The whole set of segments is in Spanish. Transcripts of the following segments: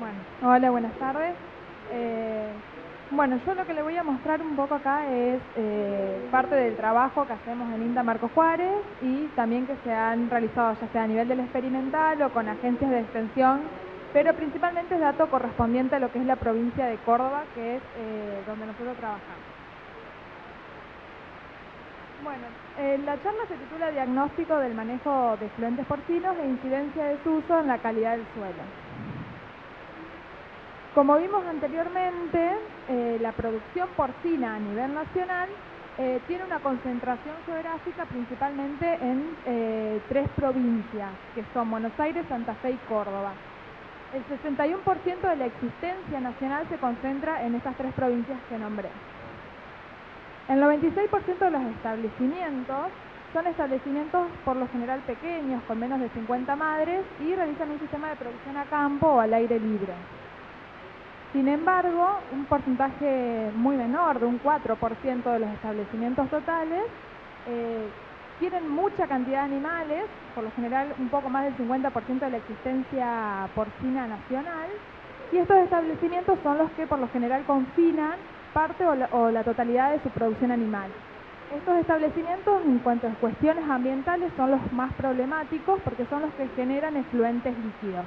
Bueno, hola, buenas tardes. Eh, bueno, yo lo que le voy a mostrar un poco acá es parte del trabajo que hacemos en INTA Marco Juárez y también que se han realizado ya sea a nivel del experimental o con agencias de extensión, pero principalmente es dato correspondiente a lo que es la provincia de Córdoba, que es donde nosotros trabajamos. Bueno, la charla se titula Diagnóstico del manejo de efluentes porcinos e incidencia de su uso en la calidad del suelo. Como vimos anteriormente, la producción porcina a nivel nacional tiene una concentración geográfica principalmente en tres provincias, que son Buenos Aires, Santa Fe y Córdoba. El 61% de la existencia nacional se concentra en estas tres provincias que nombré. El 96% de los establecimientos son establecimientos por lo general pequeños, con menos de 50 madres, y realizan un sistema de producción a campo o al aire libre. Sin embargo, un porcentaje muy menor, de un 4% de los establecimientos totales, tienen mucha cantidad de animales, por lo general un poco más del 50% de la existencia porcina nacional, y estos establecimientos son los que por lo general confinan parte o la totalidad de su producción animal. Estos establecimientos, en cuanto a cuestiones ambientales, son los más problemáticos porque son los que generan efluentes líquidos.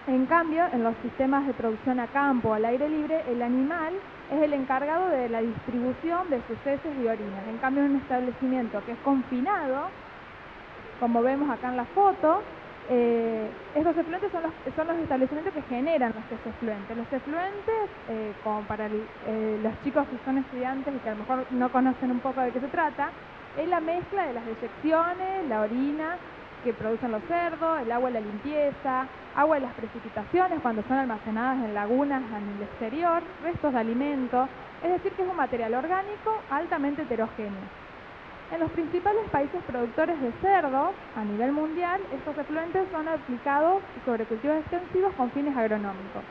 En cambio, en los sistemas de producción a campo, al aire libre, el animal es el encargado de la distribución de sus heces y orinas. En cambio, en un establecimiento que es confinado, como vemos acá en la foto, estos efluentes son los establecimientos que generan los efluentes. Los efluentes, como para los chicos que son estudiantes y que a lo mejor no conocen un poco de qué se trata, es la mezcla de las deyecciones, la orina que producen los cerdos, el agua de la limpieza, agua de las precipitaciones cuando son almacenadas en lagunas en el exterior, restos de alimentos, es decir que es un material orgánico altamente heterogéneo. En los principales países productores de cerdo a nivel mundial, estos efluentes son aplicados sobre cultivos extensivos con fines agronómicos.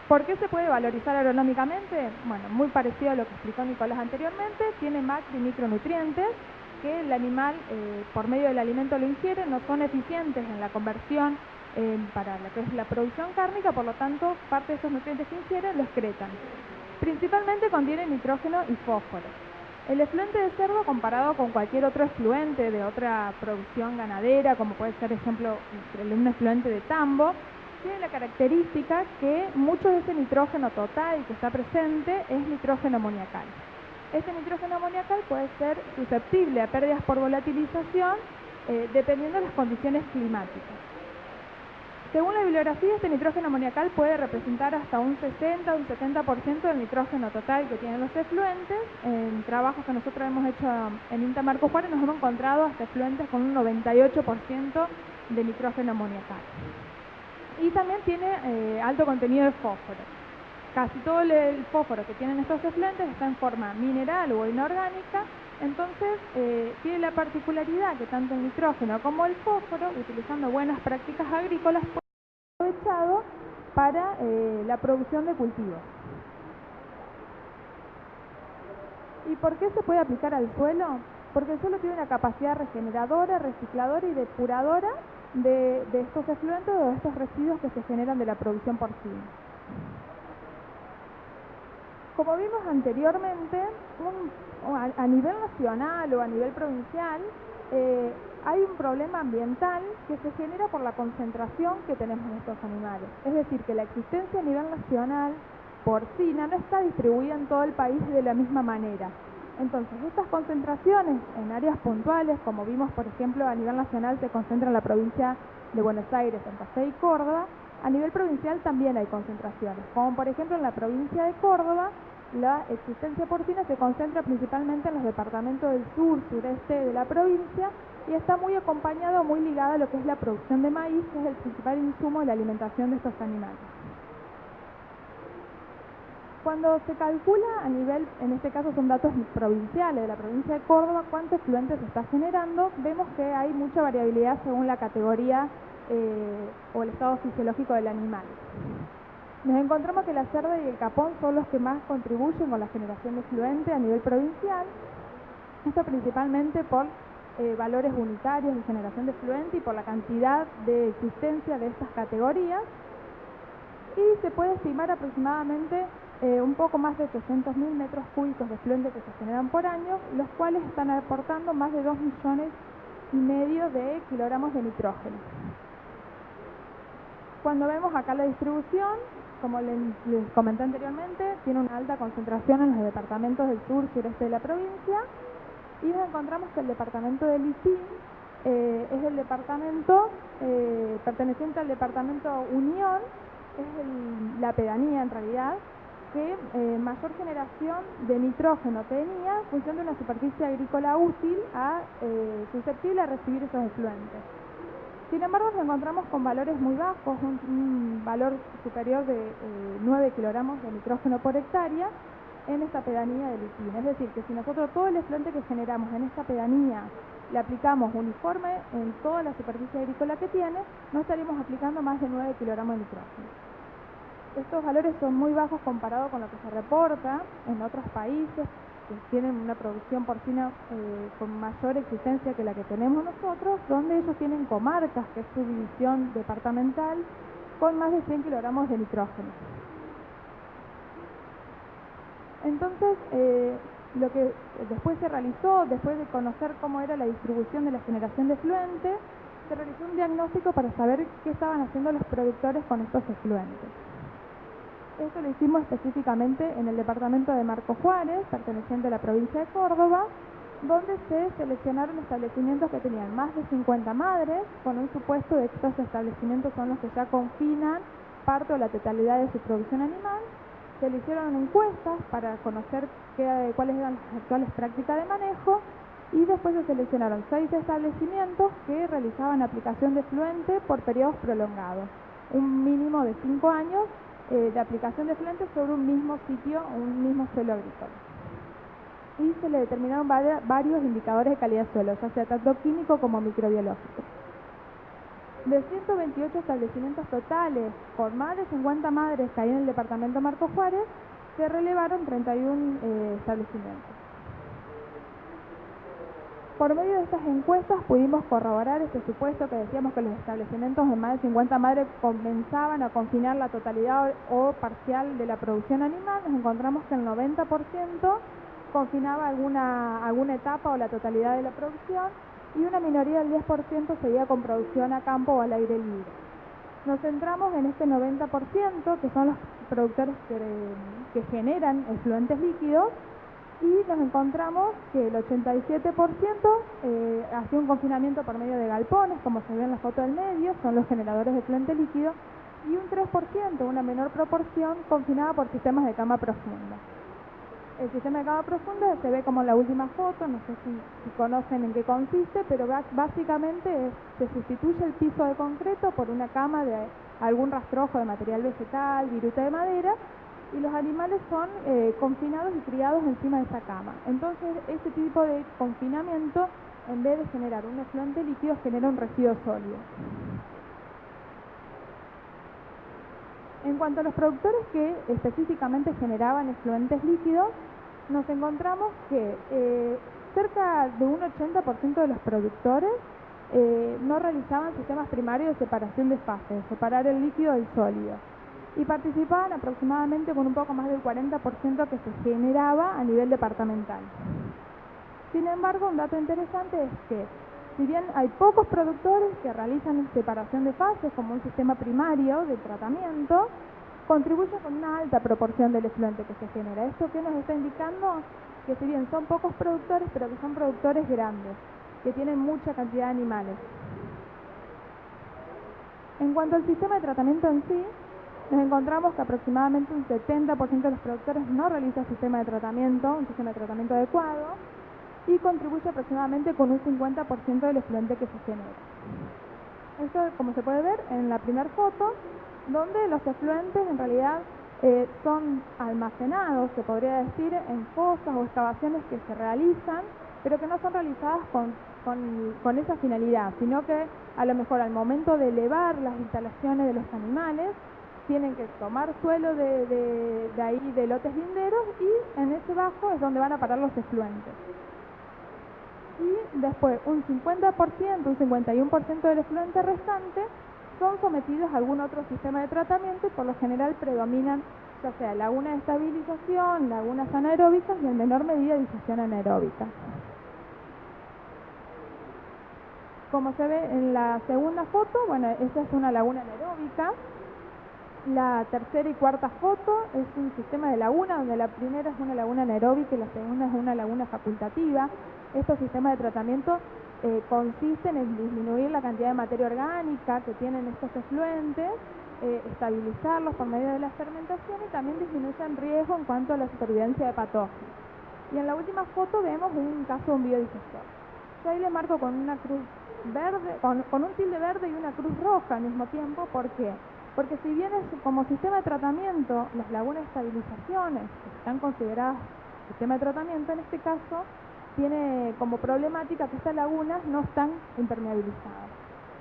¿Por qué se puede valorizar agronómicamente? Bueno, muy parecido a lo que explicó Nicolás anteriormente, tiene macro y micronutrientes que el animal por medio del alimento lo ingiere, no son eficientes en la conversión para lo que es la producción cárnica, por lo tanto parte de esos nutrientes que ingieren lo excretan. Principalmente contiene nitrógeno y fósforo. El efluente de cerdo, comparado con cualquier otro efluente de otra producción ganadera, como puede ser, ejemplo, un efluente de tambo, tiene la característica que mucho de ese nitrógeno total que está presente es nitrógeno amoniacal. Este nitrógeno amoniacal puede ser susceptible a pérdidas por volatilización dependiendo de las condiciones climáticas. Según la bibliografía, este nitrógeno amoniacal puede representar hasta un 60 o un 70% del nitrógeno total que tienen los efluentes. En trabajos que nosotros hemos hecho en INTA Marco Juárez nos hemos encontrado hasta efluentes con un 98% de nitrógeno amoniacal. Y también tiene alto contenido de fósforo. Casi todo el fósforo que tienen estos efluentes está en forma mineral o inorgánica, entonces tiene la particularidad que tanto el nitrógeno como el fósforo, utilizando buenas prácticas agrícolas, pueden ser aprovechados para la producción de cultivos. ¿Y por qué se puede aplicar al suelo? Porque el suelo tiene una capacidad regeneradora, recicladora y depuradora de estos efluentes o de estos residuos que se generan de la producción porcina. Como vimos anteriormente, a nivel nacional o a nivel provincial, hay un problema ambiental que se genera por la concentración que tenemos en estos animales. Es decir, que la existencia a nivel nacional porcina no está distribuida en todo el país de la misma manera. Entonces, estas concentraciones en áreas puntuales, como vimos, por ejemplo, a nivel nacional se concentra en la provincia de Buenos Aires, Santa Fe y Córdoba. A nivel provincial también hay concentraciones, como por ejemplo en la provincia de Córdoba, la existencia porcina se concentra principalmente en los departamentos del sur, sureste de la provincia y está muy acompañado, muy ligada a lo que es la producción de maíz, que es el principal insumo de la alimentación de estos animales. Cuando se calcula a nivel, en este caso son datos provinciales de la provincia de Córdoba, cuánto efluente se está generando, vemos que hay mucha variabilidad según la categoría o el estado fisiológico del animal. Nos encontramos que la cerda y el capón son los que más contribuyen con la generación de efluente a nivel provincial, esto principalmente por valores unitarios de generación de efluente y por la cantidad de existencia de estas categorías, y se puede estimar aproximadamente un poco más de 800.000 metros cúbicos de efluente que se generan por año, los cuales están aportando más de 2,5 millones de kilogramos de nitrógeno. Cuando vemos acá la distribución, como les comenté anteriormente, tiene una alta concentración en los departamentos del sur, sureste de la provincia, y nos encontramos que el departamento de Litín es el departamento perteneciente al departamento Unión, es la pedanía en realidad, que mayor generación de nitrógeno tenía en función de una superficie agrícola útil susceptible a recibir esos efluentes. Sin embargo, nos encontramos con valores muy bajos, un valor superior de 9 kilogramos de nitrógeno por hectárea en esta pedanía de Litín. Es decir, que si nosotros todo el efluente que generamos en esta pedanía le aplicamos uniforme en toda la superficie agrícola que tiene, no estaríamos aplicando más de 9 kilogramos de nitrógeno. Estos valores son muy bajos comparados con lo que se reporta en otros países que tienen una producción porcina con mayor existencia que la que tenemos nosotros, donde ellos tienen comarcas, que es su división departamental, con más de 100 kilogramos de nitrógeno. Entonces, lo que después se realizó, después de conocer cómo era la distribución de la generación de efluentes, se realizó un diagnóstico para saber qué estaban haciendo los productores con estos efluentes. Esto lo hicimos específicamente en el departamento de Marcos Juárez, perteneciente a la provincia de Córdoba, donde se seleccionaron establecimientos que tenían más de 50 madres, con un supuesto de que estos establecimientos son los que ya confinan parte o la totalidad de su producción animal. Se le hicieron encuestas para conocer cuáles eran las actuales prácticas de manejo, y después se seleccionaron 6 establecimientos que realizaban aplicación de efluente por periodos prolongados, un mínimo de 5 años de aplicación de efluente sobre un mismo sitio, un mismo suelo agrícola. Y se le determinaron varios indicadores de calidad de suelo, ya sea tanto químico como microbiológico. De 128 establecimientos totales, con más de 50 madres que hay en el departamento Marcos Juárez, se relevaron 31 establecimientos. Por medio de estas encuestas pudimos corroborar este supuesto que decíamos que los establecimientos de más de 50 madres comenzaban a confinar la totalidad o parcial de la producción animal. Nos encontramos que el 90% confinaba alguna etapa o la totalidad de la producción, y una minoría del 10% seguía con producción a campo o al aire libre. Nos centramos en este 90%, que son los productores que generan efluentes líquidos, y nos encontramos que el 87% hacía un confinamiento por medio de galpones, como se ve en la foto del medio, son los generadores de efluente líquido, y un 3%, una menor proporción, confinaba por sistemas de cama profunda. El sistema de cama profunda se ve como en la última foto, no sé si conocen en qué consiste, pero básicamente se sustituye el piso de concreto por una cama de algún rastrojo de material vegetal, viruta de madera, y los animales son confinados y criados encima de esa cama. Entonces, este tipo de confinamiento, en vez de generar un efluente líquido, genera un residuo sólido. En cuanto a los productores que específicamente generaban efluentes líquidos, nos encontramos que cerca de un 80% de los productores no realizaban sistemas primarios de separación de fases, separar el líquido del sólido, y participaban aproximadamente con un poco más del 40% que se generaba a nivel departamental. Sin embargo, un dato interesante es que, si bien hay pocos productores que realizan separación de fases como un sistema primario de tratamiento, contribuye con una alta proporción del efluente que se genera. ¿Esto qué nos está indicando? Que si bien son pocos productores, pero que son productores grandes, que tienen mucha cantidad de animales. En cuanto al sistema de tratamiento en sí, nos encontramos que aproximadamente un 70% de los productores no realiza un sistema de tratamiento adecuado, y contribuye aproximadamente con un 50% del efluente que se genera. Esto, como se puede ver en la primera foto, donde los efluentes en realidad son almacenados, se podría decir, en fosas o excavaciones que se realizan, pero que no son realizadas con esa finalidad, sino que a lo mejor al momento de elevar las instalaciones de los animales, tienen que tomar suelo de ahí de lotes linderos, y en ese bajo es donde van a parar los efluentes. Y después un 50%, un 51% del efluente restante son sometidos a algún otro sistema de tratamiento y por lo general predominan ya sea lagunas de estabilización, lagunas anaeróbicas y en menor medida digestión anaeróbica. Como se ve en la segunda foto, bueno, esa es una laguna anaeróbica. La tercera y cuarta foto es un sistema de laguna, donde la primera es una laguna anaeróbica y la segunda es una laguna facultativa. Estos sistemas de tratamiento consisten en disminuir la cantidad de materia orgánica que tienen estos efluentes, estabilizarlos por medio de la fermentación y también disminuyen riesgo en cuanto a la supervivencia de patógenos. Y en la última foto vemos un caso de un biodigestor. Yo ahí le marco con una cruz verde, con un tilde verde y una cruz roja al mismo tiempo. ¿Por qué? Porque si bien es como sistema de tratamiento, las lagunas de estabilizaciones que están consideradas sistema de tratamiento, en este caso tiene como problemática que estas lagunas no están impermeabilizadas.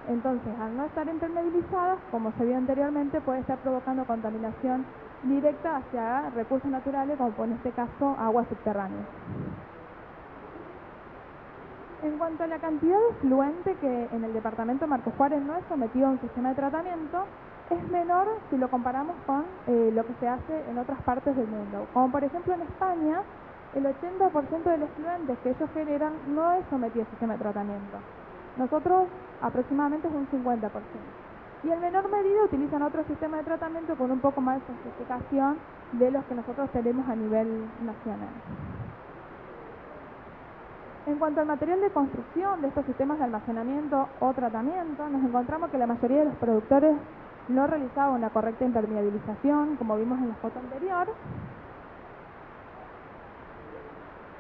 Entonces, al no estar impermeabilizadas, como se vio anteriormente, puede estar provocando contaminación directa hacia recursos naturales, como en este caso aguas subterráneas. En cuanto a la cantidad de efluente que en el departamento de Marcos Juárez no es sometido a un sistema de tratamiento, es menor si lo comparamos con lo que se hace en otras partes del mundo. Como por ejemplo en España, el 80% del efluente que ellos generan no es sometido a sistema de tratamiento. Nosotros aproximadamente es un 50%. Y en menor medida utilizan otro sistema de tratamiento con un poco más de sofisticación de los que nosotros tenemos a nivel nacional. En cuanto al material de construcción de estos sistemas de almacenamiento o tratamiento, nos encontramos que la mayoría de los productores no realizaban una correcta impermeabilización, como vimos en la foto anterior.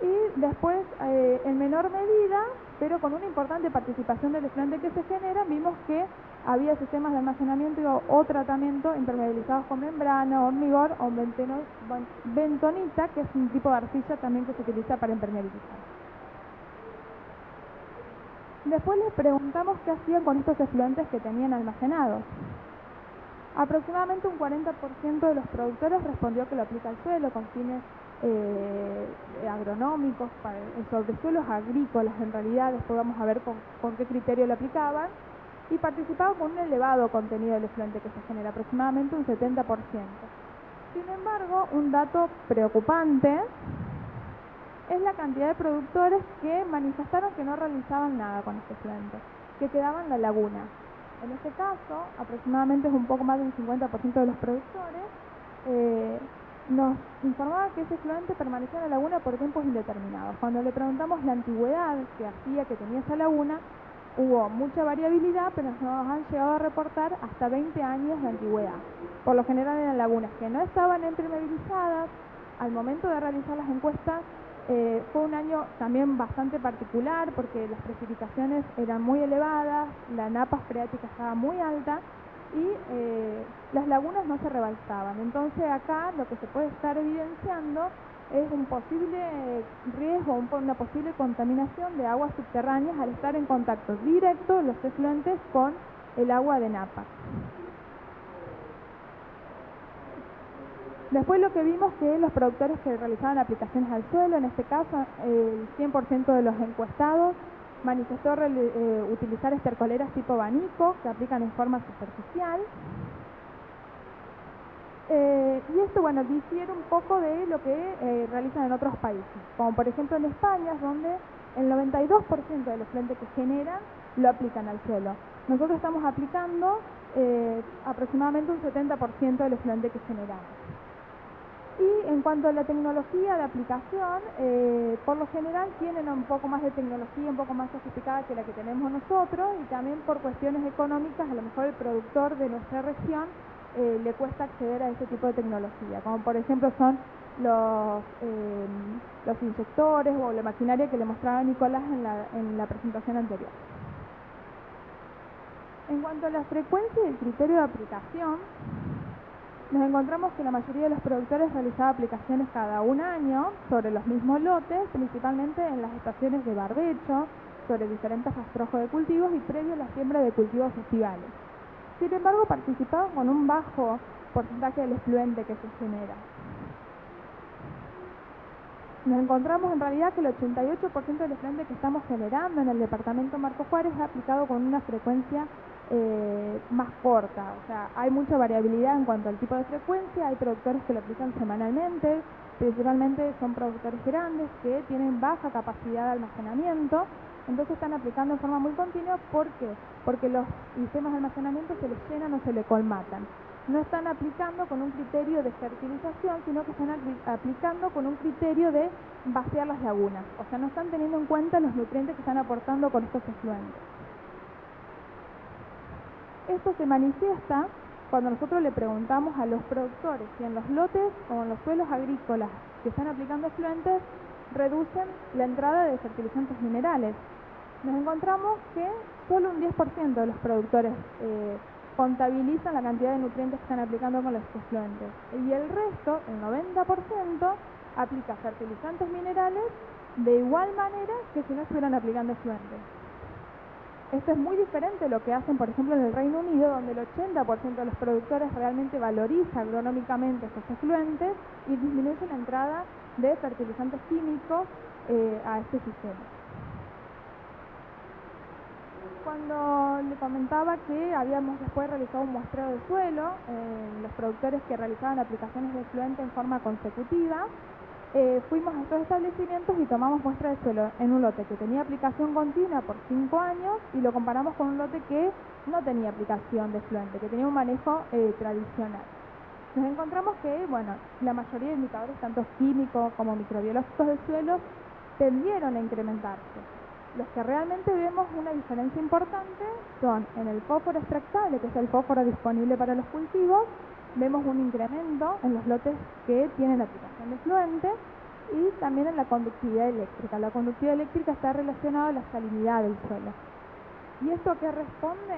Y después, en menor medida, pero con una importante participación del efluente que se genera, vimos que había sistemas de almacenamiento o tratamiento impermeabilizados con membrana, hormigón o bentonita, que es un tipo de arcilla también que se utiliza para impermeabilizar. Después les preguntamos qué hacían con estos efluentes que tenían almacenados. Aproximadamente un 40% de los productores respondió que lo aplica al suelo con fines agronómicos, sobre suelos agrícolas en realidad. Después vamos a ver con qué criterio lo aplicaban. Y participaba con un elevado contenido del efluente que se genera, aproximadamente un 70%. Sin embargo, un dato preocupante es la cantidad de productores que manifestaron que no realizaban nada con este efluente, que quedaba en la laguna. En este caso, aproximadamente es un poco más de un 50% de los productores, nos informaba que ese efluente permanecía en la laguna por tiempos indeterminados. Cuando le preguntamos la antigüedad que hacía que tenía esa laguna, hubo mucha variabilidad, pero nos han llegado a reportar hasta 20 años de antigüedad. Por lo general eran lagunas que no estaban impermeabilizadas. Al momento de realizar las encuestas, fue un año también bastante particular porque las precipitaciones eran muy elevadas, la napa freática estaba muy alta y las lagunas no se rebalsaban. Entonces acá lo que se puede estar evidenciando es un posible riesgo, una posible contaminación de aguas subterráneas al estar en contacto directo los efluentes con el agua de napa. Después lo que vimos que los productores que realizaban aplicaciones al suelo, en este caso el 100% de los encuestados manifestó utilizar estercoleras tipo abanico que aplican en forma superficial. Y esto, bueno, difiere un poco de lo que realizan en otros países, como por ejemplo en España, donde el 92% del efluente que generan lo aplican al suelo. Nosotros estamos aplicando aproximadamente un 70% del efluente que generamos. Y en cuanto a la tecnología de aplicación, por lo general tienen un poco más de tecnología, un poco más sofisticada que la que tenemos nosotros, y también por cuestiones económicas, a lo mejor el productor de nuestra región le cuesta acceder a ese tipo de tecnología, como por ejemplo son los inyectores o la maquinaria que le mostraba Nicolás en la presentación anterior. En cuanto a la frecuencia y el criterio de aplicación, nos encontramos que la mayoría de los productores realizaba aplicaciones cada un año sobre los mismos lotes, principalmente en las estaciones de barbecho, sobre diferentes rastrojos de cultivos y previo a la siembra de cultivos estivales. Sin embargo, participaban con un bajo porcentaje del efluente que se genera. nos encontramos en realidad que el 88% del efluente que estamos generando en el departamento Marcos Juárez es aplicado con una frecuencia más corta. O sea, hay mucha variabilidad en cuanto al tipo de frecuencia. Hay productores que lo aplican semanalmente, principalmente son productores grandes que tienen baja capacidad de almacenamiento, entonces están aplicando en forma muy continua. ¿Por qué? Porque los sistemas de almacenamiento se les llenan o se les colmatan. No están aplicando con un criterio de fertilización, sino que están aplicando con un criterio de vaciar las lagunas. O sea, no están teniendo en cuenta los nutrientes que están aportando con estos efluentes. Esto se manifiesta cuando nosotros le preguntamos a los productores si en los lotes o en los suelos agrícolas que están aplicando efluentes reducen la entrada de fertilizantes minerales. Nos encontramos que solo un 10% de los productores contabilizan la cantidad de nutrientes que están aplicando con los efluentes. Y el resto, el 90%, aplica fertilizantes minerales de igual manera que si no estuvieran aplicando efluentes. Esto es muy diferente de lo que hacen, por ejemplo, en el Reino Unido, donde el 80% de los productores realmente valoriza agronómicamente estos efluentes y disminuye la entrada de fertilizantes químicos a este sistema. Cuando le comentaba que habíamos después realizado un muestreo de suelo, los productores que realizaban aplicaciones de efluente en forma consecutiva, fuimos a estos establecimientos y tomamos muestra de suelo en un lote que tenía aplicación continua por 5 años y lo comparamos con un lote que no tenía aplicación de efluente, que tenía un manejo tradicional. Nos encontramos que, bueno, la mayoría de indicadores, tanto químicos como microbiológicos del suelo, tendieron a incrementarse. Los que realmente vemos una diferencia importante son en el fósforo extractable, que es el fósforo disponible para los cultivos. Vemos un incremento en los lotes que tienen aplicación de efluente y también en la conductividad eléctrica. La conductividad eléctrica está relacionada a la salinidad del suelo. ¿Y esto a qué responde?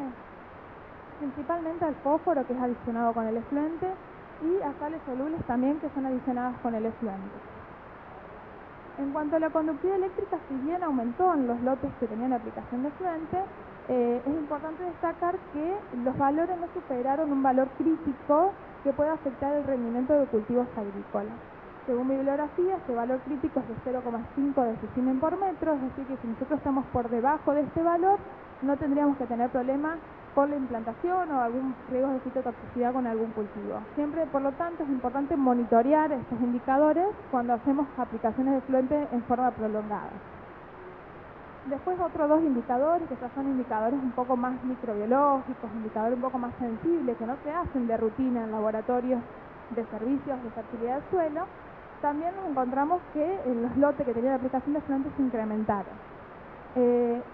Principalmente al fósforo, que es adicionado con el efluente, y a sales solubles también, que son adicionadas con el efluente. En cuanto a la conductividad eléctrica, si bien aumentó en los lotes que tenían aplicación de efluente, es importante destacar que los valores no superaron un valor crítico que pueda afectar el rendimiento de cultivos agrícolas. Según bibliografía, este valor crítico es de 0,5 decimen por metro, es decir, que si nosotros estamos por debajo de este valor, no tendríamos que tener problemas con la implantación o algún riesgo de fitotoxicidad con algún cultivo. Siempre, por lo tanto, es importante monitorear estos indicadores cuando hacemos aplicaciones de efluente en forma prolongada. Después otros dos indicadores, que ya son indicadores un poco más microbiológicos, indicadores un poco más sensibles, que no se hacen de rutina en laboratorios de servicios de fertilidad del suelo. También nos encontramos que en los lotes que tenían aplicación de efluentes se incrementaron.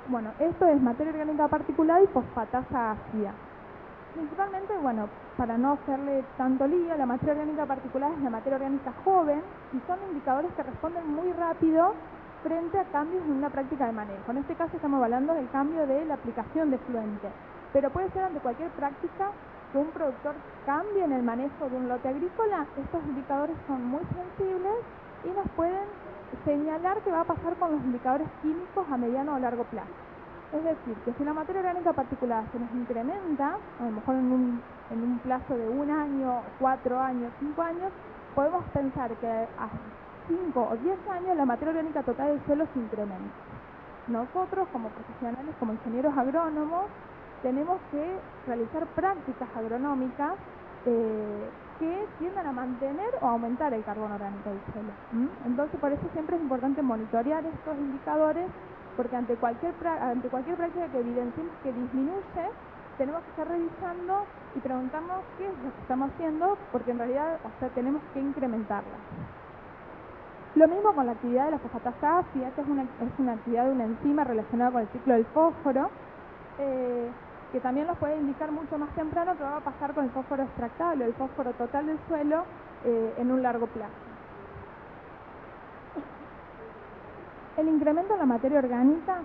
Bueno, esto es materia orgánica particulada y fosfatasa ácida. Principalmente, bueno, para no hacerle tanto lío, la materia orgánica particulada es la materia orgánica joven y son indicadores que responden muy rápido frente a cambios en una práctica de manejo. En este caso estamos hablando del cambio de la aplicación de efluente, pero puede ser ante cualquier práctica que un productor cambie en el manejo de un lote agrícola. Estos indicadores son muy sensibles y nos pueden señalar qué va a pasar con los indicadores químicos a mediano o largo plazo. Es decir, que si la materia orgánica particulada se nos incrementa, a lo mejor en un plazo de 1 año, 4 años, 5 años, podemos pensar que a 5 o 10 años la materia orgánica total del suelo se incrementa. Nosotros, como profesionales, como ingenieros agrónomos, tenemos que realizar prácticas agronómicas que tiendan a mantener o aumentar el carbono orgánico del suelo. Entonces, por eso siempre es importante monitorear estos indicadores, porque ante cualquier práctica que evidenciemos que disminuye, tenemos que estar revisando y preguntarnos qué es lo que estamos haciendo, porque en realidad, tenemos que incrementarla. Lo mismo con la actividad de la fosfatasa ácida, que es una actividad de una enzima relacionada con el ciclo del fósforo, que también nos puede indicar mucho más temprano qué va a pasar con el fósforo extractable o el fósforo total del suelo en un largo plazo. El incremento en la materia orgánica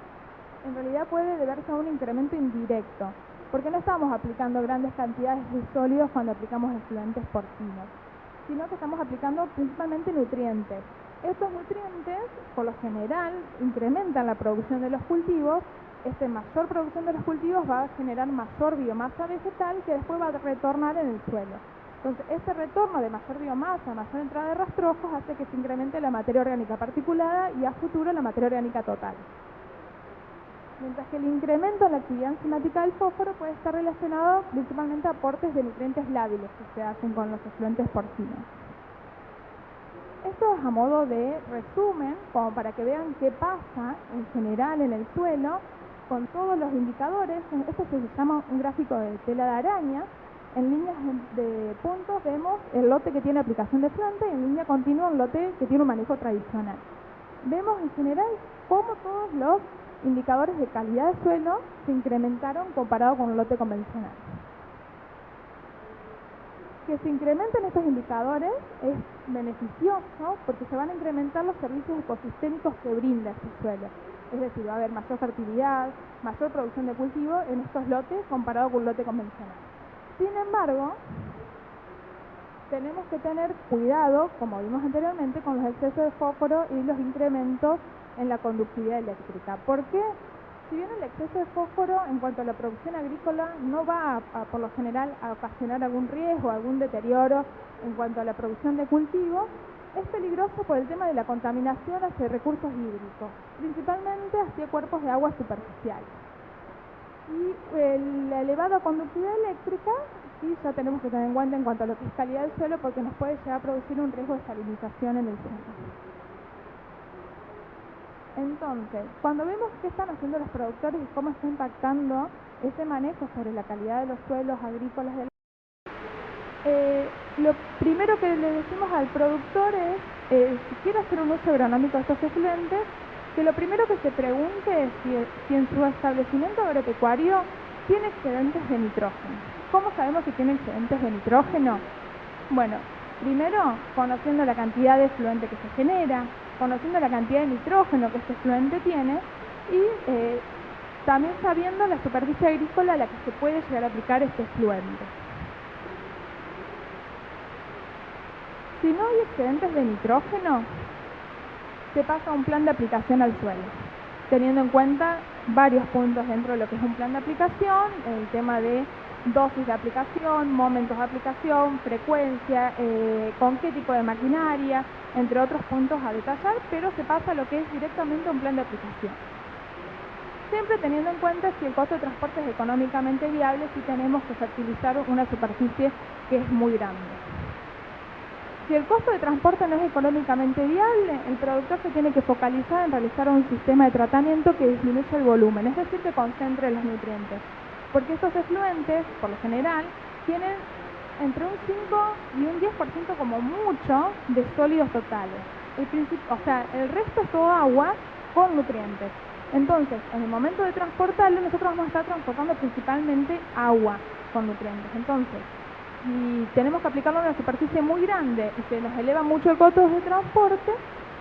en realidad puede deberse a un incremento indirecto, porque no estamos aplicando grandes cantidades de sólidos cuando aplicamos efluentes porcinos, sino que estamos aplicando principalmente nutrientes. Estos nutrientes, por lo general, incrementan la producción de los cultivos. Mayor producción de los cultivos va a generar mayor biomasa vegetal que después va a retornar en el suelo. Entonces, ese retorno de mayor biomasa, mayor entrada de rastrojos, hace que se incremente la materia orgánica particulada y a futuro la materia orgánica total. Mientras que el incremento en la actividad enzimática del fósforo puede estar relacionado principalmente a aportes de nutrientes lábiles que se hacen con los efluentes porcinos. Esto es a modo de resumen, como para que vean qué pasa en general en el suelo con todos los indicadores. Esto se llama un gráfico de tela de araña. En líneas de puntos vemos el lote que tiene aplicación de efluente y en línea continua un lote que tiene un manejo tradicional. Vemos en general cómo todos los indicadores de calidad de suelo se incrementaron comparado con un lote convencional. Que se incrementen estos indicadores es beneficioso porque se van a incrementar los servicios ecosistémicos que brinda este suelo. Es decir, va a haber mayor fertilidad, mayor producción de cultivo en estos lotes comparado con un lote convencional. Sin embargo, tenemos que tener cuidado, como vimos anteriormente, con los excesos de fósforo y los incrementos en la conductividad eléctrica. ¿Por qué? Si bien el exceso de fósforo en cuanto a la producción agrícola no va por lo general a ocasionar algún riesgo, algún deterioro en cuanto a la producción de cultivo, es peligroso por el tema de la contaminación hacia recursos hídricos, principalmente hacia cuerpos de agua superficiales. Y la elevada conductividad eléctrica, sí, ya tenemos que tener en cuenta en cuanto a lo que es calidad del suelo, porque nos puede llegar a producir un riesgo de salinización en el suelo. Entonces, cuando vemos qué están haciendo los productores y cómo está impactando ese manejo sobre la calidad de los suelos agrícolas, lo primero que le decimos al productor es, si quiere hacer un uso agronómico de estos efluentes, que lo primero que se pregunte es si en su establecimiento agropecuario tiene excedentes de nitrógeno. ¿Cómo sabemos si tiene excedentes de nitrógeno? Bueno, primero conociendo la cantidad de efluente que se genera, conociendo la cantidad de nitrógeno que este efluente tiene y también sabiendo la superficie agrícola a la que se puede llegar a aplicar este efluente. Si no hay excedentes de nitrógeno, se pasa a un plan de aplicación al suelo, teniendo en cuenta varios puntos dentro de lo que es un plan de aplicación, el tema de dosis de aplicación, momentos de aplicación, frecuencia, con qué tipo de maquinaria, entre otros puntos a detallar, pero se pasa a lo que es directamente un plan de aplicación. Siempre teniendo en cuenta si el costo de transporte es económicamente viable, si tenemos que fertilizar una superficie que es muy grande. Si el costo de transporte no es económicamente viable, el productor se tiene que focalizar en realizar un sistema de tratamiento que disminuya el volumen, es decir, que concentre los nutrientes. Porque estos efluentes, por lo general, tienen entre un 5 y un 10% como mucho de sólidos totales. El resto es todo agua con nutrientes. Entonces, en el momento de transportarlo, nosotros vamos a estar transportando principalmente agua con nutrientes. Entonces, si tenemos que aplicarlo en una superficie muy grande y se nos eleva mucho el costo de transporte,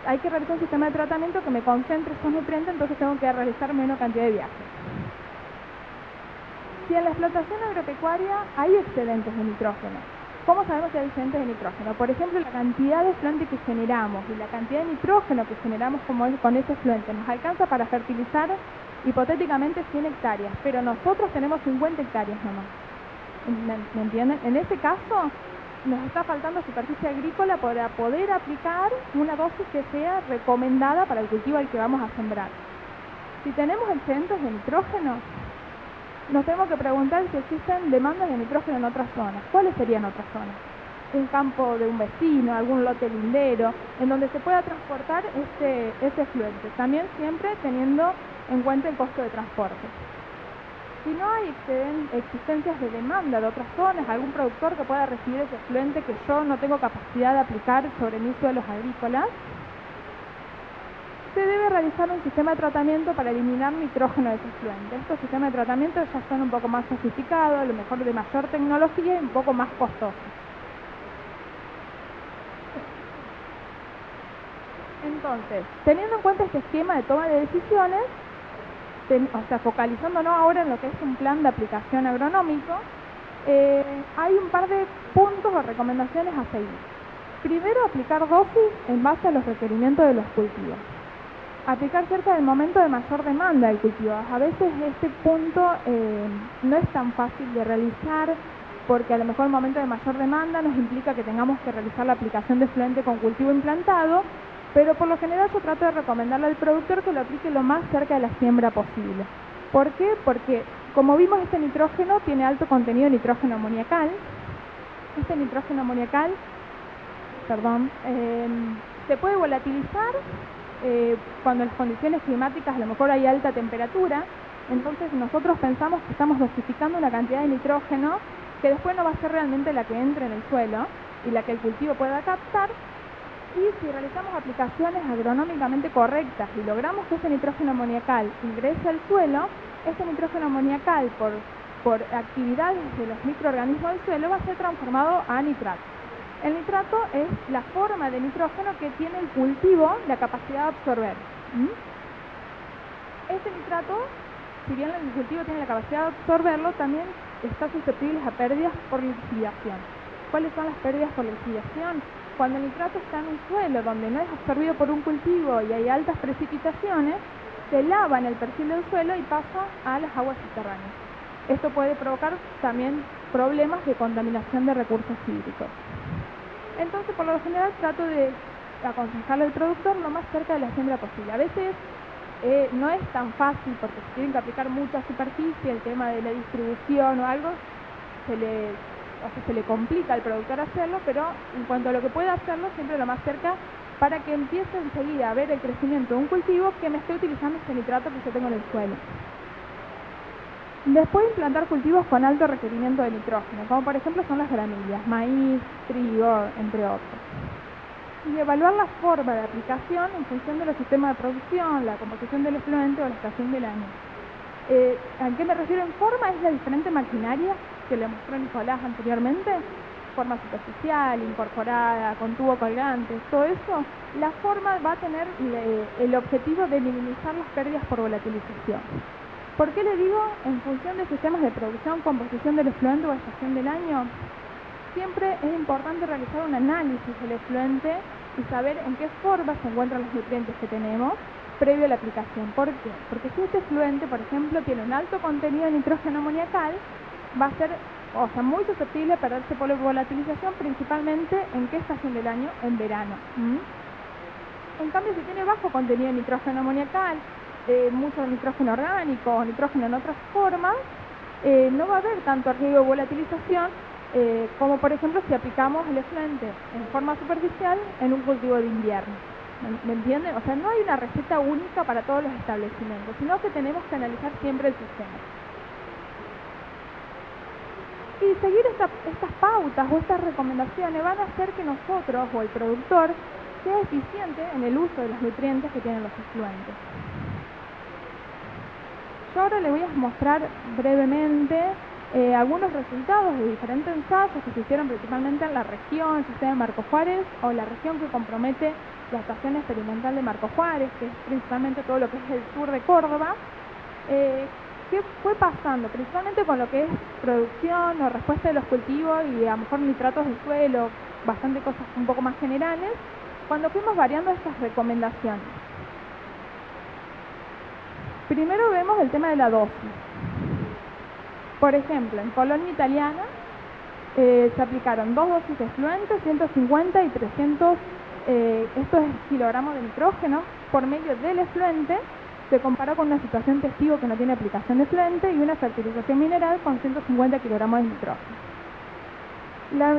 hay que realizar un sistema de tratamiento que me concentre esos nutrientes, entonces tengo que realizar menos cantidad de viajes. Si en la explotación agropecuaria hay excedentes de nitrógeno, ¿cómo sabemos si hay excedentes de nitrógeno? Por ejemplo, la cantidad de efluente que generamos y la cantidad de nitrógeno que generamos con ese efluente nos alcanza para fertilizar hipotéticamente 100 hectáreas, pero nosotros tenemos 50 hectáreas nomás. ¿Me entienden? En ese caso, nos está faltando superficie agrícola para poder aplicar una dosis que sea recomendada para el cultivo al que vamos a sembrar. Si tenemos excedentes de nitrógeno, nos tenemos que preguntar si existen demandas de nitrógeno en otras zonas. ¿Cuáles serían otras zonas? Un campo de un vecino, algún lote lindero, en donde se pueda transportar ese efluente. También siempre teniendo en cuenta el costo de transporte. Si no hay existencias de demanda de otras zonas, algún productor que pueda recibir ese efluente que yo no tengo capacidad de aplicar sobre mis suelos agrícolas, se debe realizar un sistema de tratamiento para eliminar nitrógeno de ese efluente. Estos sistemas de tratamiento ya son un poco más sofisticados, a lo mejor de mayor tecnología y un poco más costosos. Entonces, teniendo en cuenta este esquema de toma de decisiones, focalizándonos ahora en lo que es un plan de aplicación agronómico, hay un par de puntos o recomendaciones a seguir. Primero, aplicar dosis en base a los requerimientos de los cultivos. Aplicar cerca del momento de mayor demanda del cultivo. A veces este punto no es tan fácil de realizar porque a lo mejor el momento de mayor demanda nos implica que tengamos que realizar la aplicación de efluente con cultivo implantado, pero por lo general yo trato de recomendarle al productor que lo aplique lo más cerca de la siembra posible. ¿Por qué? Porque, como vimos, este nitrógeno tiene alto contenido de nitrógeno amoniacal. Este nitrógeno amoniacal, se puede volatilizar cuando en las condiciones climáticas a lo mejor hay alta temperatura. Entonces nosotros pensamos que estamos dosificando una cantidad de nitrógeno que después no va a ser realmente la que entre en el suelo y la que el cultivo pueda captar. Y si realizamos aplicaciones agronómicamente correctas y logramos que ese nitrógeno amoniacal ingrese al suelo, ese nitrógeno amoniacal por actividades de los microorganismos del suelo va a ser transformado a nitrato. El nitrato es la forma de nitrógeno que tiene el cultivo la capacidad de absorber. Este nitrato, si bien el cultivo tiene la capacidad de absorberlo, también está susceptible a pérdidas por lixiviación. ¿Cuáles son las pérdidas por lixiviación? Cuando el nitrato está en un suelo donde no es absorbido por un cultivo y hay altas precipitaciones, se lava en el perfil del suelo y pasa a las aguas subterráneas. Esto puede provocar también problemas de contaminación de recursos hídricos. Entonces, por lo general, trato de aconsejarle al productor lo más cerca de la siembra posible. A veces no es tan fácil porque si tienen que aplicar mucha superficie, el tema de la distribución o algo, se le complica al productor hacerlo, pero en cuanto a lo que pueda hacerlo, siempre lo más cerca para que empiece enseguida a ver el crecimiento de un cultivo que me esté utilizando este nitrato que yo tengo en el suelo. Después implantar cultivos con alto requerimiento de nitrógeno, como por ejemplo son las gramíneas, maíz, trigo, entre otros. Y evaluar la forma de aplicación en función de los sistemas de producción, la composición del efluente o la estación del año. ¿A qué me refiero en forma? Es la diferente maquinaria que le mostró Nicolás anteriormente, forma superficial, incorporada, con tubo colgante, todo eso. La forma va a tener el objetivo de minimizar las pérdidas por volatilización. ¿Por qué le digo en función de sistemas de producción, composición del efluente o estación del año? Siempre es importante realizar un análisis del efluente y saber en qué forma se encuentran los nutrientes que tenemos previo a la aplicación. ¿Por qué? Porque si este efluente, por ejemplo, tiene un alto contenido de nitrógeno amoniacal, va a ser muy susceptible a perderse por volatilización, principalmente en qué estación del año, en verano. En cambio, si tiene bajo contenido de nitrógeno amoniacal, mucho nitrógeno orgánico o nitrógeno en otras formas, no va a haber tanto riesgo de volatilización como por ejemplo si aplicamos el efluente en forma superficial en un cultivo de invierno. ¿Me entienden? O sea, no hay una receta única para todos los establecimientos, sino que tenemos que analizar siempre el sistema. Y seguir estas pautas o estas recomendaciones van a hacer que nosotros o el productor sea eficiente en el uso de los nutrientes que tienen los efluentes. Yo ahora les voy a mostrar brevemente algunos resultados de diferentes ensayos que se hicieron principalmente en la región, si sea de Marcos Juárez, o la región que compromete la estación experimental de Marcos Juárez, que es principalmente todo lo que es el sur de Córdoba. ¿Qué fue pasando? Principalmente con lo que es producción o respuesta de los cultivos y a lo mejor nitratos del suelo, bastante cosas un poco más generales, cuando fuimos variando estas recomendaciones. Primero vemos el tema de la dosis. Por ejemplo, en colonia italiana se aplicaron 2 dosis de efluente, 150 y 300 estos kilogramos de nitrógeno por medio del efluente. Se comparó con una situación testigo que no tiene aplicación de efluente y una fertilización mineral con 150 kilogramos de nitrógeno.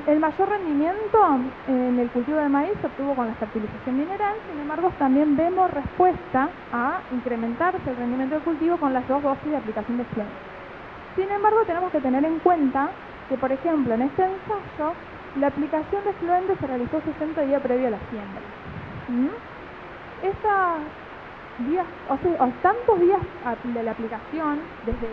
El mayor rendimiento en el cultivo de maíz se obtuvo con la fertilización mineral, sin embargo también vemos respuesta a incrementarse el rendimiento del cultivo con las 2 dosis de aplicación de efluente. Sin embargo tenemos que tener en cuenta que, por ejemplo, en este ensayo la aplicación de efluente se realizó 60 días previo a la siembra. Tantos días de la aplicación, desde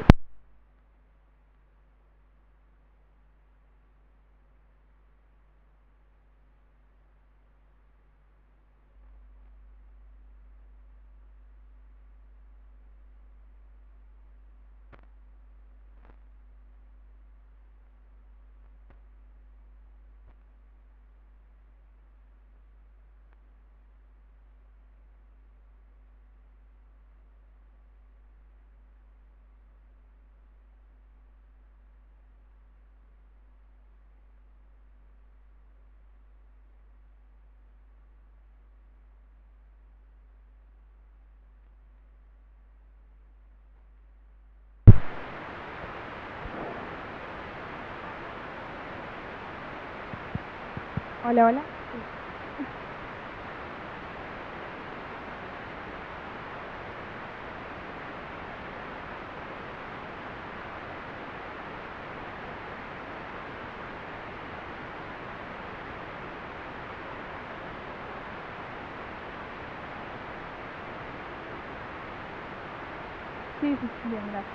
Hola, hola. Sí, sí, sí, bien, gracias.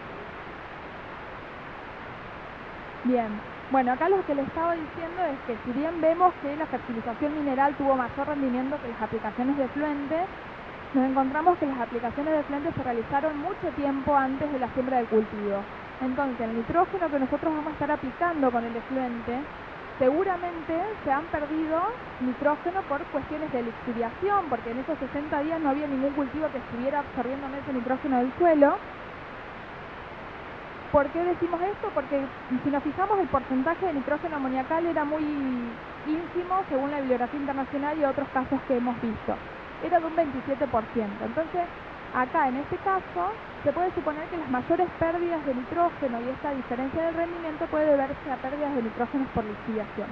Bien, bueno, acá lo que le estaba diciendo es que si bien vemos que la fertilización mineral tuvo mayor rendimiento que las aplicaciones de efluente, nos encontramos que las aplicaciones de efluente se realizaron mucho tiempo antes de la siembra del cultivo. Entonces, el nitrógeno que nosotros vamos a estar aplicando con el efluente, seguramente se han perdido nitrógeno por cuestiones de lixiviación, porque en esos 60 días no había ningún cultivo que estuviera absorbiendo ese nitrógeno del suelo. ¿Por qué decimos esto? Porque si nos fijamos, el porcentaje de nitrógeno amoniacal era muy ínfimo según la bibliografía internacional y otros casos que hemos visto. Era de un 27%. Entonces, acá en este caso, se puede suponer que las mayores pérdidas de nitrógeno y esta diferencia de rendimiento puede deberse a pérdidas de nitrógeno por lixiviación.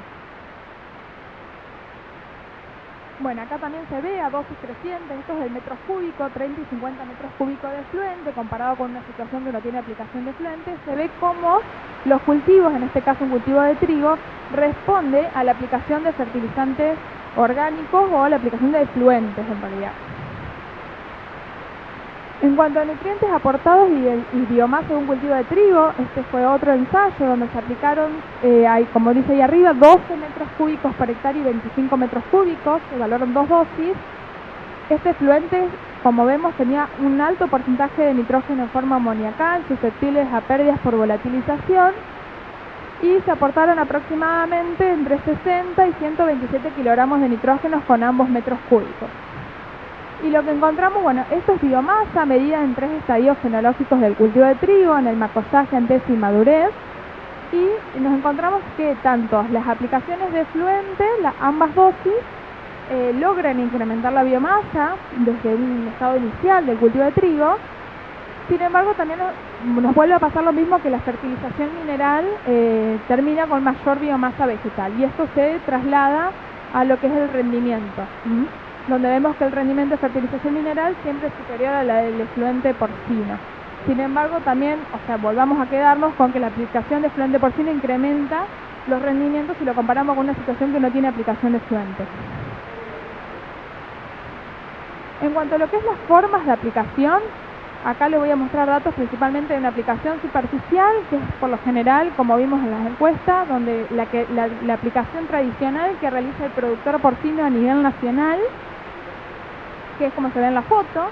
Bueno, acá también se ve a dosis crecientes, esto es del metro cúbico, 30 y 50 metros cúbicos de efluente, comparado con una situación que no tiene aplicación de efluente, se ve cómo los cultivos, en este caso un cultivo de trigo, responde a la aplicación de fertilizantes orgánicos o a la aplicación de efluentes en realidad. En cuanto a nutrientes aportados y biomasa de un cultivo de trigo, este fue otro ensayo donde se aplicaron, como dice ahí arriba, 12 metros cúbicos por hectárea y 25 metros cúbicos, se evaluaron dos dosis. Este efluente, como vemos, tenía un alto porcentaje de nitrógeno en forma amoniacal, susceptibles a pérdidas por volatilización, y se aportaron aproximadamente entre 60 y 127 kilogramos de nitrógeno con ambos metros cúbicos. Y lo que encontramos, bueno, esto es biomasa medida en 3 estadios fenológicos del cultivo de trigo, en el macollaje, antesis y madurez. Y nos encontramos que tanto las aplicaciones de efluente, ambas dosis, logran incrementar la biomasa desde un estado inicial del cultivo de trigo. Sin embargo, también nos vuelve a pasar lo mismo que la fertilización mineral termina con mayor biomasa vegetal. Y esto se traslada a lo que es el rendimiento. Donde vemos que el rendimiento de fertilización mineral siempre es superior a la del efluente porcino. Sin embargo, también, volvamos a quedarnos con que la aplicación de efluente porcino incrementa los rendimientos si lo comparamos con una situación que no tiene aplicación de efluente. En cuanto a lo que es las formas de aplicación, acá le voy a mostrar datos principalmente de una aplicación superficial, que es por lo general, como vimos en las encuestas, donde la aplicación tradicional que realiza el productor porcino a nivel nacional, que es como se ve en la foto.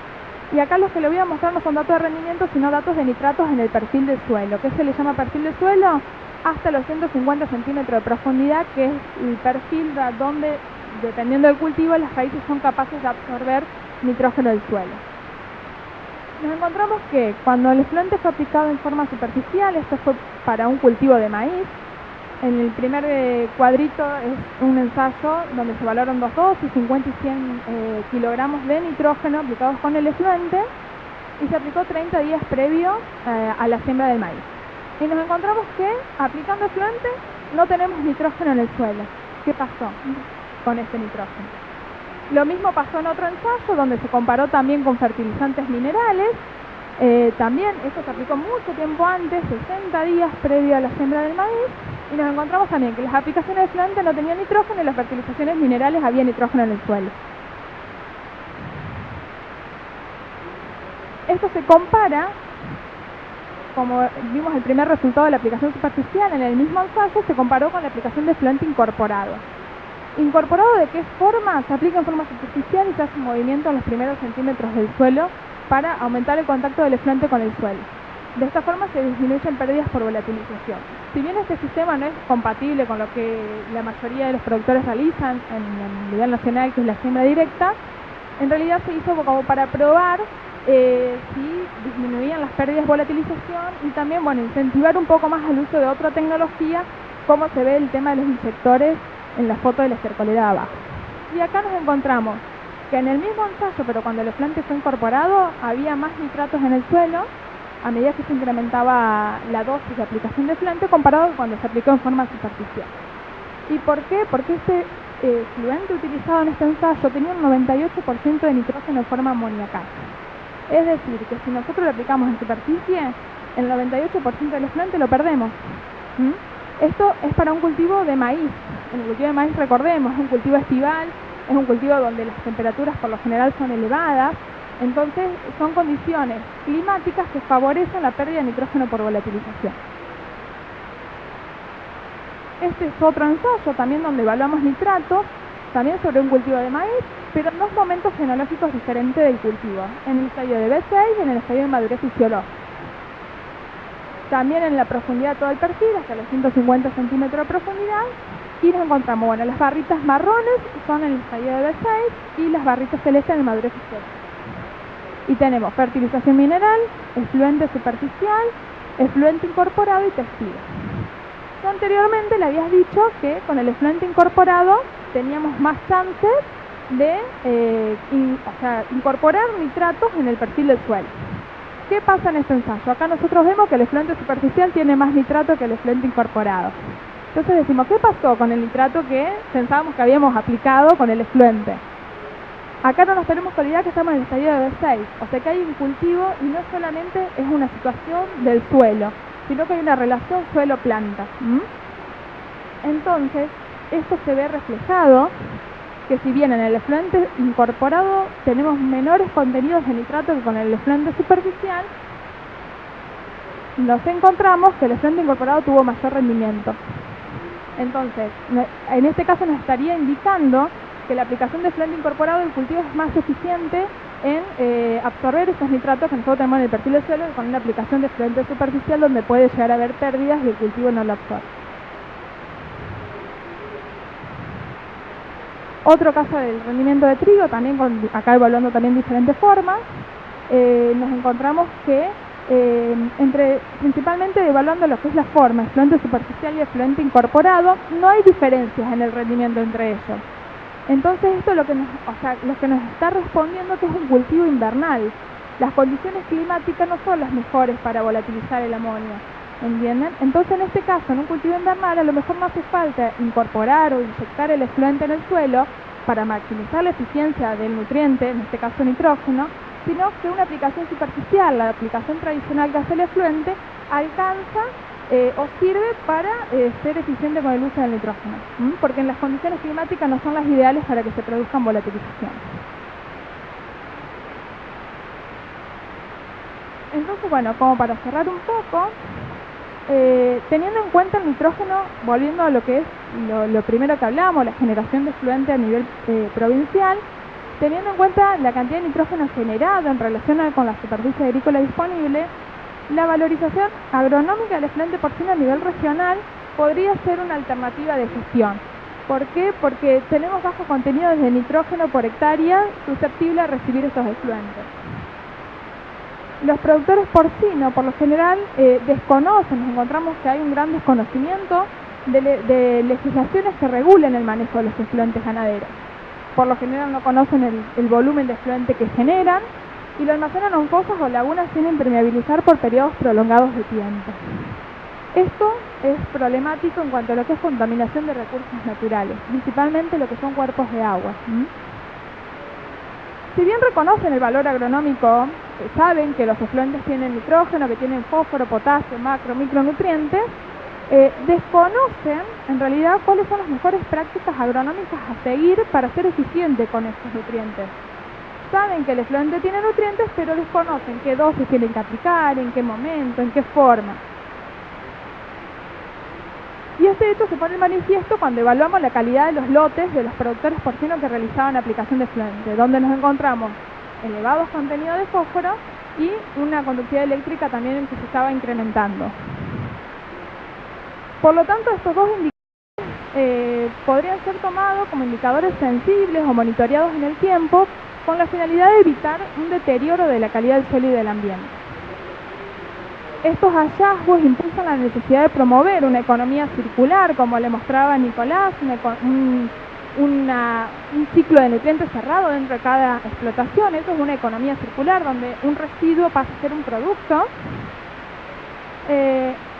Y acá los que le voy a mostrar no son datos de rendimiento, sino datos de nitratos en el perfil del suelo. ¿Qué se le llama perfil de suelo? Hasta los 150 centímetros de profundidad, que es el perfil donde, dependiendo del cultivo, las raíces son capaces de absorber nitrógeno del suelo. Nos encontramos que cuando el efluente fue aplicado en forma superficial, esto fue para un cultivo de maíz. En el primer cuadrito es un ensayo donde se evaluaron dos dosis, 50 y 100 kilogramos de nitrógeno aplicados con el efluente, y se aplicó 30 días previo a la siembra del maíz. Y nos encontramos que aplicando efluente no tenemos nitrógeno en el suelo. ¿Qué pasó con este nitrógeno? Lo mismo pasó en otro ensayo donde se comparó también con fertilizantes minerales. También esto se aplicó mucho tiempo antes, 60 días previo a la siembra del maíz, y nos encontramos también que las aplicaciones de efluente no tenían nitrógeno y las fertilizaciones minerales había nitrógeno en el suelo. Esto se compara, como vimos el primer resultado de la aplicación superficial, en el mismo ensayo se comparó con la aplicación de efluente incorporado. ¿Incorporado de qué forma? Se aplica en forma superficial y se hace un movimiento en los primeros centímetros del suelo para aumentar el contacto del efluente con el suelo. De esta forma se disminuyen pérdidas por volatilización. Si bien este sistema no es compatible con lo que la mayoría de los productores realizan a nivel nacional, que es la siembra directa, en realidad se hizo como para probar si disminuían las pérdidas de volatilización y también, incentivar un poco más el uso de otra tecnología, como se ve el tema de los inyectores en la foto de la estercolera de abajo. Y acá nos encontramos que en el mismo ensayo, pero cuando el efluente fue incorporado, había más nitratos en el suelo a medida que se incrementaba la dosis de aplicación de efluente comparado con cuando se aplicó en forma superficial. ¿Y por qué? Porque este efluente utilizado en este ensayo tenía un 98% de nitrógeno en forma amoníaca. Es decir, que si nosotros lo aplicamos en superficie, el 98% del efluente lo perdemos. Esto es para un cultivo de maíz. En el cultivo de maíz, recordemos, es un cultivo estival, es un cultivo donde las temperaturas por lo general son elevadas, entonces son condiciones climáticas que favorecen la pérdida de nitrógeno por volatilización. Este es otro ensayo también donde evaluamos nitratos, también sobre un cultivo de maíz, pero en dos momentos fenológicos diferentes del cultivo, en el estadio de B6 y en el estadio de madurez fisiológica. También en la profundidad de todo el perfil, hasta los 150 centímetros de profundidad, y nos encontramos, bueno, las barritas marrones son en el estadio de B6 y las barritas celestes en el madurez fisiológica. Y tenemos fertilización mineral, efluente superficial, efluente incorporado y textil. Yo anteriormente le habías dicho que con el efluente incorporado teníamos más chances de incorporar nitratos en el perfil del suelo. ¿Qué pasa en este ensayo? Acá nosotros vemos que el efluente superficial tiene más nitrato que el efluente incorporado. Entonces decimos, ¿qué pasó con el nitrato que pensábamos que habíamos aplicado con el efluente? Acá no nos tenemos que olvidar que estamos en el estadio de B6, o sea que hay un cultivo y no solamente es una situación del suelo, sino que hay una relación suelo-planta. Entonces, esto se ve reflejado, que si bien en el efluente incorporado tenemos menores contenidos de nitrato que con el efluente superficial, nos encontramos que el efluente incorporado tuvo mayor rendimiento. Entonces, en este caso nos estaría indicando que la aplicación de efluente incorporado del cultivo es más eficiente en absorber estos nitratos que nosotros tenemos en el perfil del suelo que con una aplicación de efluente superficial donde puede llegar a haber pérdidas y el cultivo no lo absorbe. Otro caso del rendimiento de trigo, también acá evaluando también diferentes formas, nos encontramos que principalmente evaluando lo que es la forma, efluente superficial y efluente incorporado, no hay diferencias en el rendimiento entre ellos. Entonces esto lo que nos está respondiendo que es un cultivo invernal. Las condiciones climáticas no son las mejores para volatilizar el amonio, ¿entienden? Entonces en este caso, en un cultivo invernal, a lo mejor no hace falta incorporar o inyectar el efluente en el suelo para maximizar la eficiencia del nutriente, en este caso nitrógeno, sino que una aplicación superficial, la aplicación tradicional que hace el efluente, alcanza o sirve para ser eficiente con el uso del nitrógeno, porque en las condiciones climáticas no son las ideales para que se produzcan volatilizaciones. Entonces, bueno, como para cerrar un poco, teniendo en cuenta el nitrógeno, volviendo a lo que es lo primero que hablamos, la generación de efluente a nivel provincial, teniendo en cuenta la cantidad de nitrógeno generado en relación con la superficie agrícola disponible, la valorización agronómica del efluente porcino a nivel regional podría ser una alternativa de gestión. ¿Por qué? Porque tenemos bajos contenidos de nitrógeno por hectárea susceptible a recibir estos efluentes. Los productores porcinos, por lo general, desconocen, nos encontramos que hay un gran desconocimiento de legislaciones que regulen el manejo de los efluentes ganaderos. Por lo general no conocen el volumen de efluente que generan y lo almacenan en fosas o lagunas sin impermeabilizar por periodos prolongados de tiempo. Esto es problemático en cuanto a lo que es contaminación de recursos naturales, principalmente lo que son cuerpos de agua. Si bien reconocen el valor agronómico, saben que los efluentes tienen nitrógeno, que tienen fósforo, potasio, macro, micronutrientes, desconocen en realidad cuáles son las mejores prácticas agronómicas a seguir para ser eficiente con estos nutrientes. Saben que el efluente tiene nutrientes, pero desconocen qué dosis tienen que aplicar, en qué momento, en qué forma. Y este hecho se pone en manifiesto cuando evaluamos la calidad de los lotes de los productores porcinos que realizaban aplicación de efluente, donde nos encontramos elevados contenidos de fósforo y una conductividad eléctrica también que se estaba incrementando. Por lo tanto, estos dos indicadores podrían ser tomados como indicadores sensibles o monitoreados en el tiempo con la finalidad de evitar un deterioro de la calidad del suelo y del ambiente. Estos hallazgos impulsan la necesidad de promover una economía circular, como le mostraba Nicolás, un ciclo de nutrientes cerrado dentro de cada explotación. Eso es una economía circular, donde un residuo pasa a ser un producto,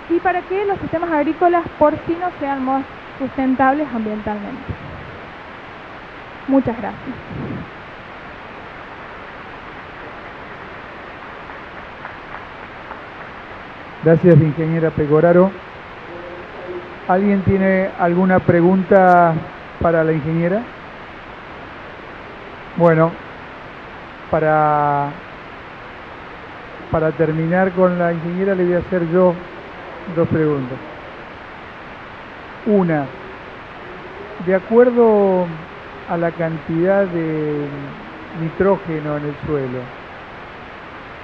y para que los sistemas agrícolas porcinos sean más sustentables ambientalmente. Muchas gracias. Gracias, ingeniera Pecoraro. ¿Alguien tiene alguna pregunta para la ingeniera? Bueno, para terminar con la ingeniera le voy a hacer yo dos preguntas. Una, de acuerdo a la cantidad de nitrógeno en el suelo,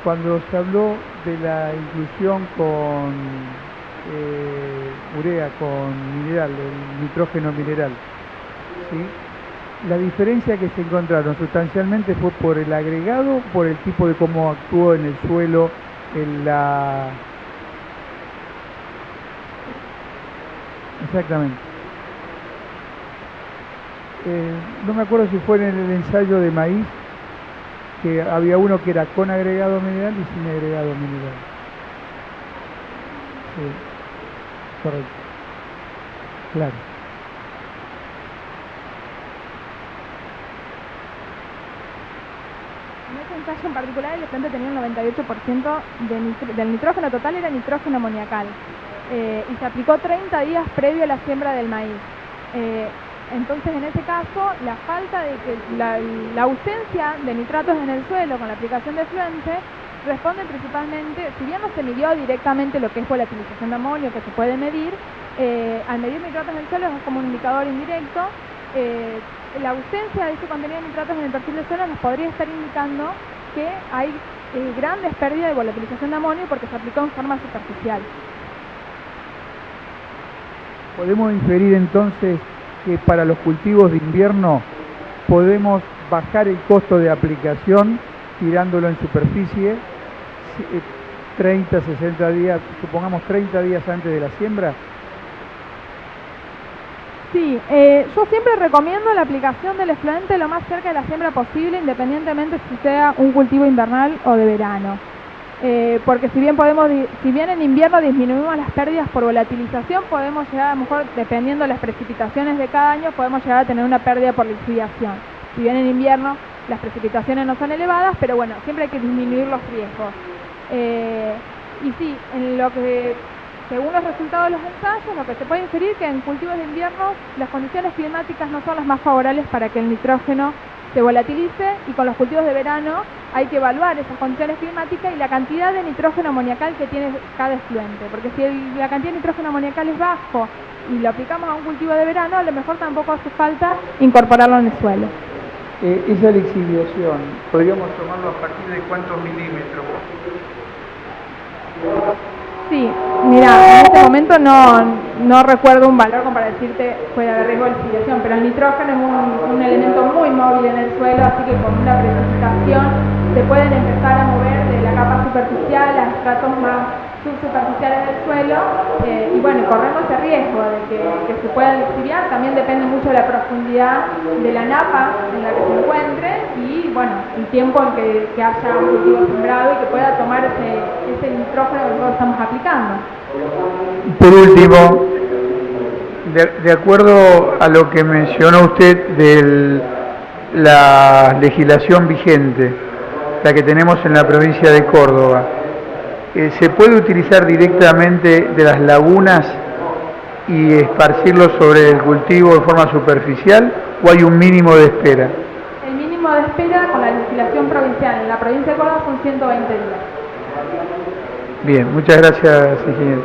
cuando se habló de la inclusión con urea, con mineral, el nitrógeno mineral, ¿sí? La diferencia que se encontraron sustancialmente fue por el agregado, por el tipo de cómo actuó en el suelo, en la... Exactamente. No me acuerdo si fue en el ensayo de maíz, que había uno que era con agregado mineral y sin agregado mineral. Sí, correcto. Claro. En ese ensayo en particular, el planta tenía un 98% del nitrógeno total, era nitrógeno amoniacal. Y se aplicó 30 días previo a la siembra del maíz. Entonces, en ese caso, la falta de que la ausencia de nitratos en el suelo con la aplicación de fluente responde principalmente, si bien no se midió directamente lo que es volatilización de amonio, que se puede medir, al medir nitratos en el suelo es como un indicador indirecto. La ausencia de ese contenido de nitratos en el perfil del suelo nos podría estar indicando que hay grandes pérdidas de volatilización de amonio porque se aplicó en forma superficial. Podemos inferir entonces que para los cultivos de invierno podemos bajar el costo de aplicación tirándolo en superficie 30, 60 días, supongamos 30 días antes de la siembra. Sí, yo siempre recomiendo la aplicación del efluente lo más cerca de la siembra posible, independientemente si sea un cultivo invernal o de verano. Porque si bien en invierno disminuimos las pérdidas por volatilización, podemos llegar, a lo mejor, dependiendo de las precipitaciones de cada año, podemos llegar a tener una pérdida por lixiviación. Si bien en invierno las precipitaciones no son elevadas, pero bueno, siempre hay que disminuir los riesgos. Y sí, según los resultados de los ensayos, lo que se puede inferir es que en cultivos de invierno las condiciones climáticas no son las más favorables para que el nitrógeno se volatilice, y con los cultivos de verano hay que evaluar esas condiciones climáticas y la cantidad de nitrógeno amoniacal que tiene cada efluente, porque si la cantidad de nitrógeno amoniacal es bajo y lo aplicamos a un cultivo de verano, a lo mejor tampoco hace falta incorporarlo en el suelo. Esa lixiviación, ¿podríamos tomarlo a partir de cuántos milímetros? Sí, mira, en este momento no recuerdo un valor como para decirte puede haber riesgo de lixiviación, pero el nitrógeno es un elemento muy móvil en el suelo, así que con una precipitación se pueden empezar a mover de la capa superficial a estratos más subsuperficiales del suelo, y bueno, corremos ese riesgo de que se pueda lixiviar. También depende mucho de la profundidad de la napa en la que se encuentre y bueno, el tiempo en que haya un cultivo sembrado y que pueda tomar ese nitrógeno que nosotros estamos aplicando. Por último, de acuerdo a lo que mencionó usted de la legislación vigente, la que tenemos en la provincia de Córdoba, ¿se puede utilizar directamente de las lagunas y esparcirlo sobre el cultivo de forma superficial o hay un mínimo de espera? El mínimo de espera con la legislación provincial en la provincia de Córdoba son 120 días. Bien, muchas gracias, ingeniero.